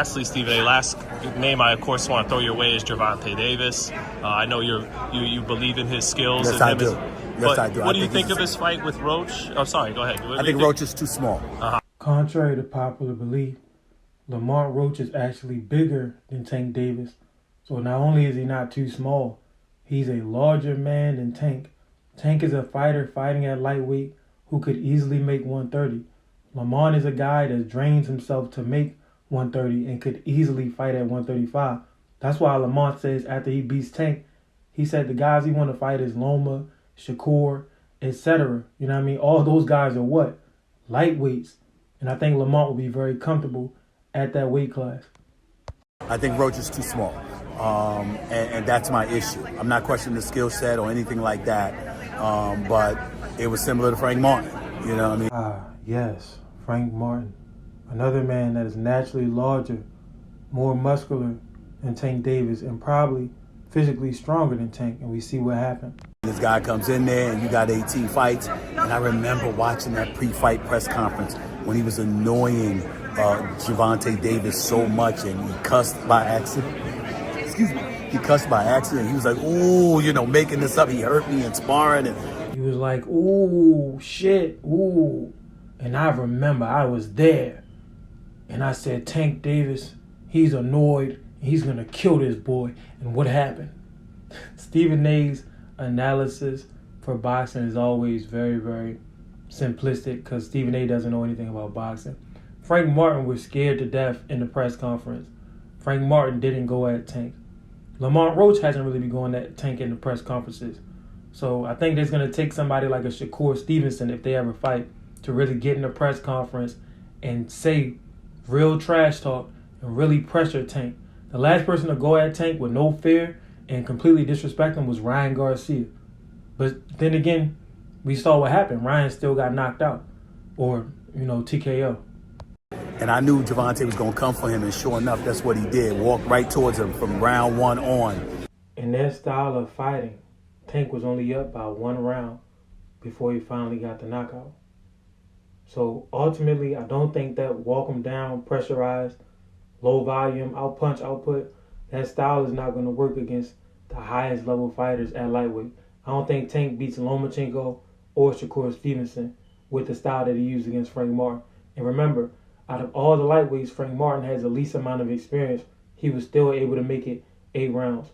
Lastly, Stephen A. Last name I of course want to throw your way is Gervonta Davis. I know you believe in his skills. Yes, I do. Yes, I do. What do you think of his fight with Roach? Oh, sorry. Go ahead. I think Roach is too small. Contrary to popular belief, Lamont Roach is actually bigger than Tank Davis. So not only is he not too small, he's a larger man than Tank. Tank is a fighter fighting at lightweight who could easily make 130. Lamont is a guy that drains himself to make 130 and could easily fight at 135. That's why Lamont says after he beats Tank, he said the guys he want to fight is Loma, Shakur, etc. You know what I mean? All those guys are what? Lightweights. And I think Lamont will be very comfortable at that weight class. I think Roach is too small. And that's my issue. I'm not questioning the skill set or anything like that. But it was similar to Frank Martin. You know what I mean? Yes, Frank Martin. Another man that is naturally larger, more muscular than Tank Davis, and probably physically stronger than Tank. And we see what happened. This guy comes in there and you got 18 fights. And I remember watching that pre-fight press conference when he was annoying Gervonta Davis so much and he cussed by accident. Excuse me. He cussed by accident. He was like, ooh, making this up. He hurt me in sparring. And he was like, ooh, shit, ooh. And I remember I was there. And I said, Tank Davis, he's annoyed. He's going to kill this boy. And what happened? Stephen A's analysis for boxing is always very, very simplistic because Stephen A doesn't know anything about boxing. Frank Martin was scared to death in the press conference. Frank Martin didn't go at Tank. Lamont Roach hasn't really been going at Tank in the press conferences. So I think there's going to take somebody like a Shakur Stevenson, if they ever fight, to really get in the press conference and say real trash talk and really pressure Tank. The last person to go at Tank with no fear and completely disrespect him was Ryan Garcia. But then again, we saw what happened. Ryan still got knocked out or, TKO. And I knew Gervonta was going to come for him, and sure enough, that's what he did. Walked right towards him from round one on. In their style of fighting, Tank was only up by one round before he finally got the knockout. So ultimately, I don't think that walk him down, pressurized, low volume, out-punch, output, that style is not going to work against the highest level fighters at lightweight. I don't think Tank beats Lomachenko or Shakur Stevenson with the style that he used against Frank Martin. And remember, out of all the lightweights, Frank Martin has the least amount of experience. He was still able to make it 8 rounds.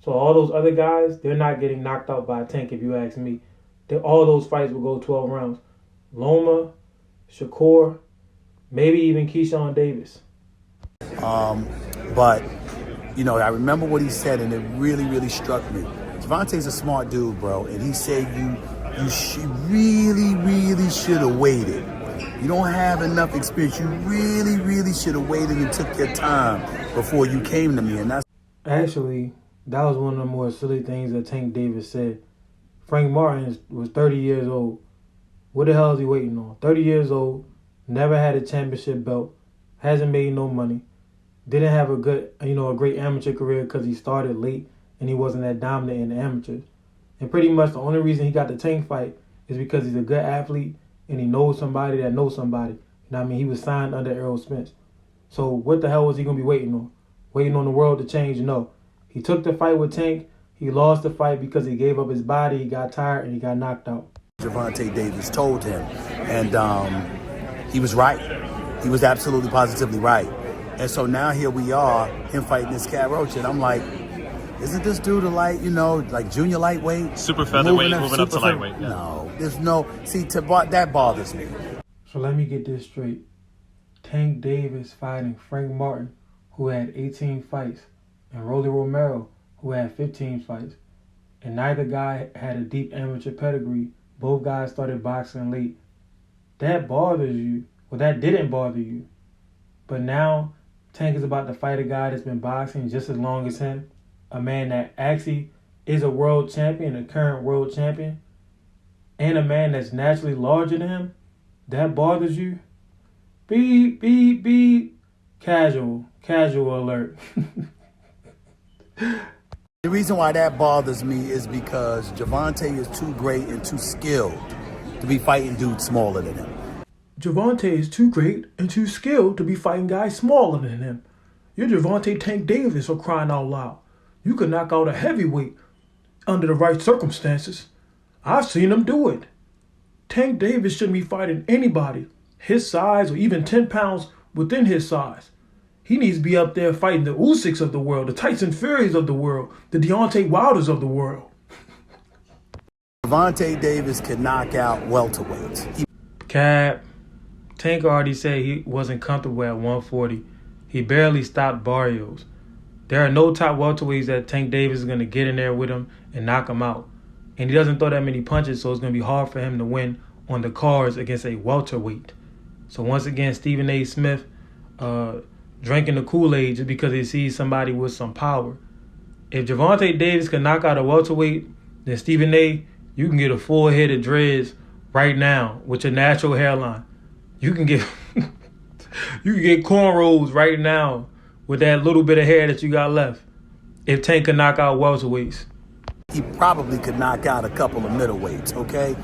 So all those other guys, they're not getting knocked out by Tank, if you ask me. All those fights will go 12 rounds. Loma, Shakur, maybe even Keyshawn Davis. But, I remember what he said, and it really, really struck me. Gervonta's a smart dude, bro, and he said you really, really should have waited. You don't have enough experience. You really, really should have waited and took your time before you came to me. And that's actually, that was one of the more silly things that Tank Davis said. Frank Martin was 30 years old. What the hell is he waiting on? 30 years old, never had a championship belt, hasn't made no money, didn't have a great amateur career because he started late and he wasn't that dominant in the amateurs. And pretty much the only reason he got the Tank fight is because he's a good athlete and he knows somebody that knows somebody. He was signed under Errol Spence. So what the hell was he going to be waiting on? Waiting on the world to change? No. He took the fight with Tank. He lost the fight because he gave up his body, he got tired, and he got knocked out. Gervonta Davis told him. And he was right. He was absolutely positively right. And so now here we are, him fighting this cat Roach. And I'm like, isn't this dude like junior lightweight? Super featherweight, moving up to lightweight. Yeah. No, there's no, that bothers me. So let me get this straight. Tank Davis fighting Frank Martin, who had 18 fights, and Rolly Romero, who had 15 fights. And neither guy had a deep amateur pedigree. Both guys started boxing late. That bothers you. Well, that didn't bother you. But now, Tank is about to fight a guy that's been boxing just as long as him. A man that actually is a world champion, a current world champion. And a man that's naturally larger than him. That bothers you. Beep, beep, beep. Casual alert. The reason why that bothers me is because Gervonta is too great and too skilled to be fighting dudes smaller than him. Gervonta is too great and too skilled to be fighting guys smaller than him. You're Gervonta Tank Davis, for crying out loud. You could knock out a heavyweight under the right circumstances. I've seen him do it. Tank Davis shouldn't be fighting anybody his size or even 10 pounds within his size. He needs to be up there fighting the Usyks of the world, the Tyson Furies of the world, the Deontay Wilders of the world. Gervonta Davis could knock out welterweights. Cap. Tank already said he wasn't comfortable at 140. He barely stopped Barrios. There are no top welterweights that Tank Davis is going to get in there with him and knock him out. And he doesn't throw that many punches, so it's going to be hard for him to win on the cards against a welterweight. So once again, Stephen A. Smith drinking the Kool-Aid just because he sees somebody with some power. If Gervonta Davis can knock out a welterweight, then Stephen A., you can get a full head of dreads right now with your natural hairline. You can get cornrows right now with that little bit of hair that you got left. If Tank can knock out welterweights. He probably could knock out a couple of middleweights, okay?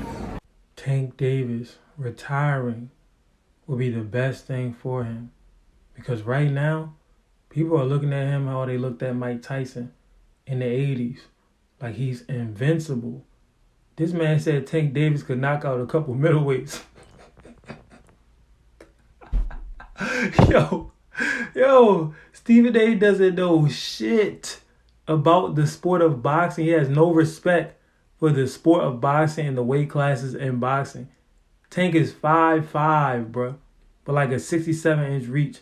Tank Davis retiring would be the best thing for him. Because right now, people are looking at him how they looked at Mike Tyson in the 80s. Like he's invincible. This man said Tank Davis could knock out a couple middleweights. Yo, Stephen A. doesn't know shit about the sport of boxing. He has no respect for the sport of boxing and the weight classes in boxing. Tank is 5'5", bro, but like a 67-inch reach.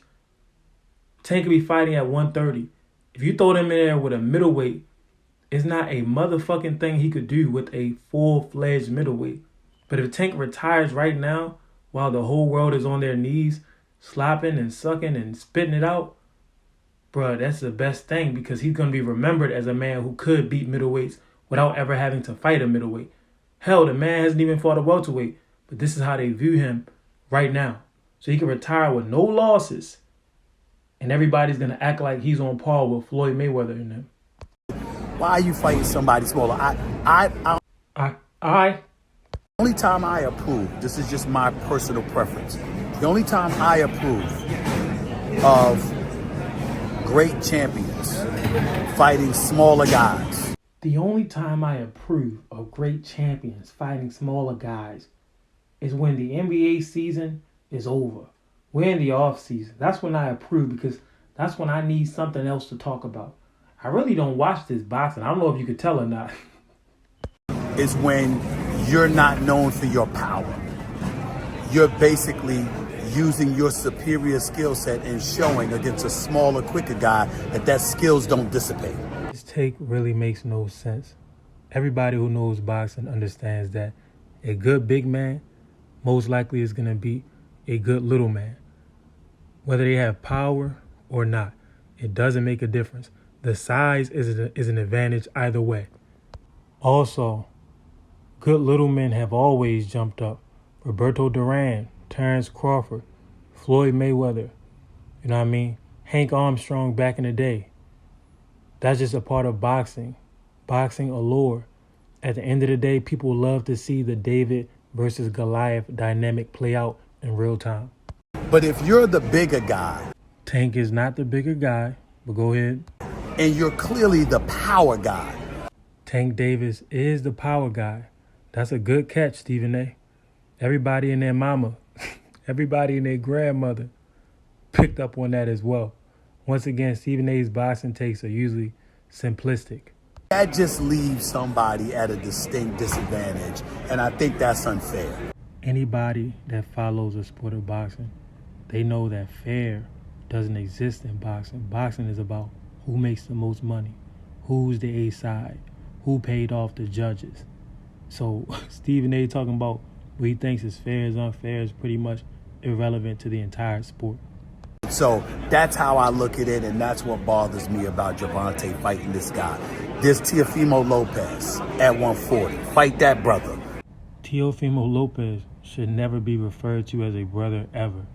Tank could be fighting at 130. If you throw him in there with a middleweight, it's not a motherfucking thing he could do with a full-fledged middleweight. But if Tank retires right now, while the whole world is on their knees, slapping and sucking and spitting it out, bruh, that's the best thing because he's going to be remembered as a man who could beat middleweights without ever having to fight a middleweight. Hell, the man hasn't even fought a welterweight, but this is how they view him right now. So he can retire with no losses, and everybody's going to act like he's on par with Floyd Mayweather and them. Why are you fighting somebody smaller? The only time I approve, this is just my personal preference, the only time I approve of great champions fighting smaller guys. The only time I approve of great champions fighting smaller guys is when the NBA season is over. We're in the off season. That's when I approve because that's when I need something else to talk about. I really don't watch this boxing. I don't know if you could tell or not. Is when you're not known for your power. You're basically using your superior skill set and showing against a smaller, quicker guy that skills don't dissipate. This take really makes no sense. Everybody who knows boxing understands that a good big man most likely is going to beat a good little man. Whether they have power or not, it doesn't make a difference. The size is an advantage either way. Also, good little men have always jumped up. Roberto Duran, Terrence Crawford, Floyd Mayweather, you know what I mean? Hank Armstrong back in the day. That's just a part of boxing. Boxing allure. At the end of the day, people love to see the David versus Goliath dynamic play out in real time. But if you're the bigger guy, Tank is not the bigger guy, but go ahead. And you're clearly the power guy. Tank Davis is the power guy. That's a good catch, Stephen A. Everybody and their mama, everybody and their grandmother picked up on that as well. Once again, Stephen A's boxing takes are usually simplistic. That just leaves somebody at a distinct disadvantage, and I think that's unfair. Anybody that follows the sport of boxing, they know that fair doesn't exist in boxing. Boxing is about who makes the most money, who's the A side, who paid off the judges. So Stephen A talking about what he thinks is fair is unfair is pretty much irrelevant to the entire sport. So that's how I look at it, and that's what bothers me about Gervonta fighting this guy. There's Teofimo Lopez at 140. Fight that brother. Teofimo Lopez should never be referred to as a brother ever.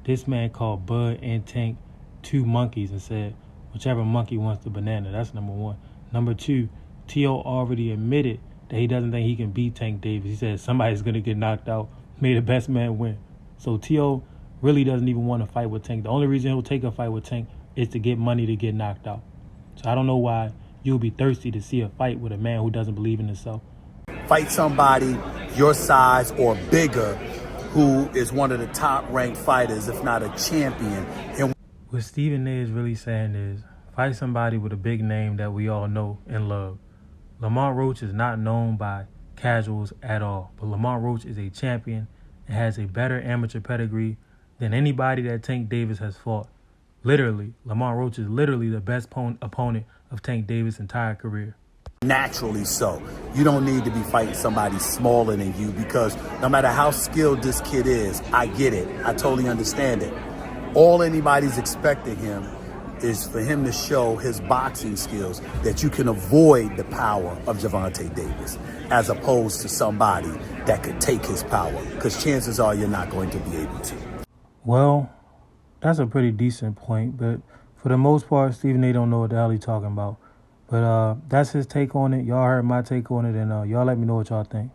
This man called Bud and Tank two monkeys and said, whichever monkey wants the banana. That's number one. Number two, Teo already admitted that he doesn't think he can beat Tank Davis. He said somebody's going to get knocked out. May the best man win. So Teo really doesn't even want to fight with Tank. The only reason he'll take a fight with Tank is to get money to get knocked out. So I don't know why you'll be thirsty to see a fight with a man who doesn't believe in himself. Fight somebody your size or bigger who is one of the top-ranked fighters, if not a champion. And what Stephen A is really saying is, fight somebody with a big name that we all know and love. Lamont Roach is not known by casuals at all, but Lamont Roach is a champion and has a better amateur pedigree than anybody that Tank Davis has fought. Literally, Lamont Roach is literally the best opponent of Tank Davis' entire career. Naturally so. You don't need to be fighting somebody smaller than you, because no matter how skilled this kid is, I get it. I totally understand it. All anybody's expecting him is for him to show his boxing skills, that you can avoid the power of Gervonta Davis, as opposed to somebody that could take his power, because chances are you're not going to be able to. Well, that's a pretty decent point, but for the most part, Stephen A don't know what the hell he's talking about. But that's his take on it. Y'all heard my take on it, and y'all let me know what y'all think.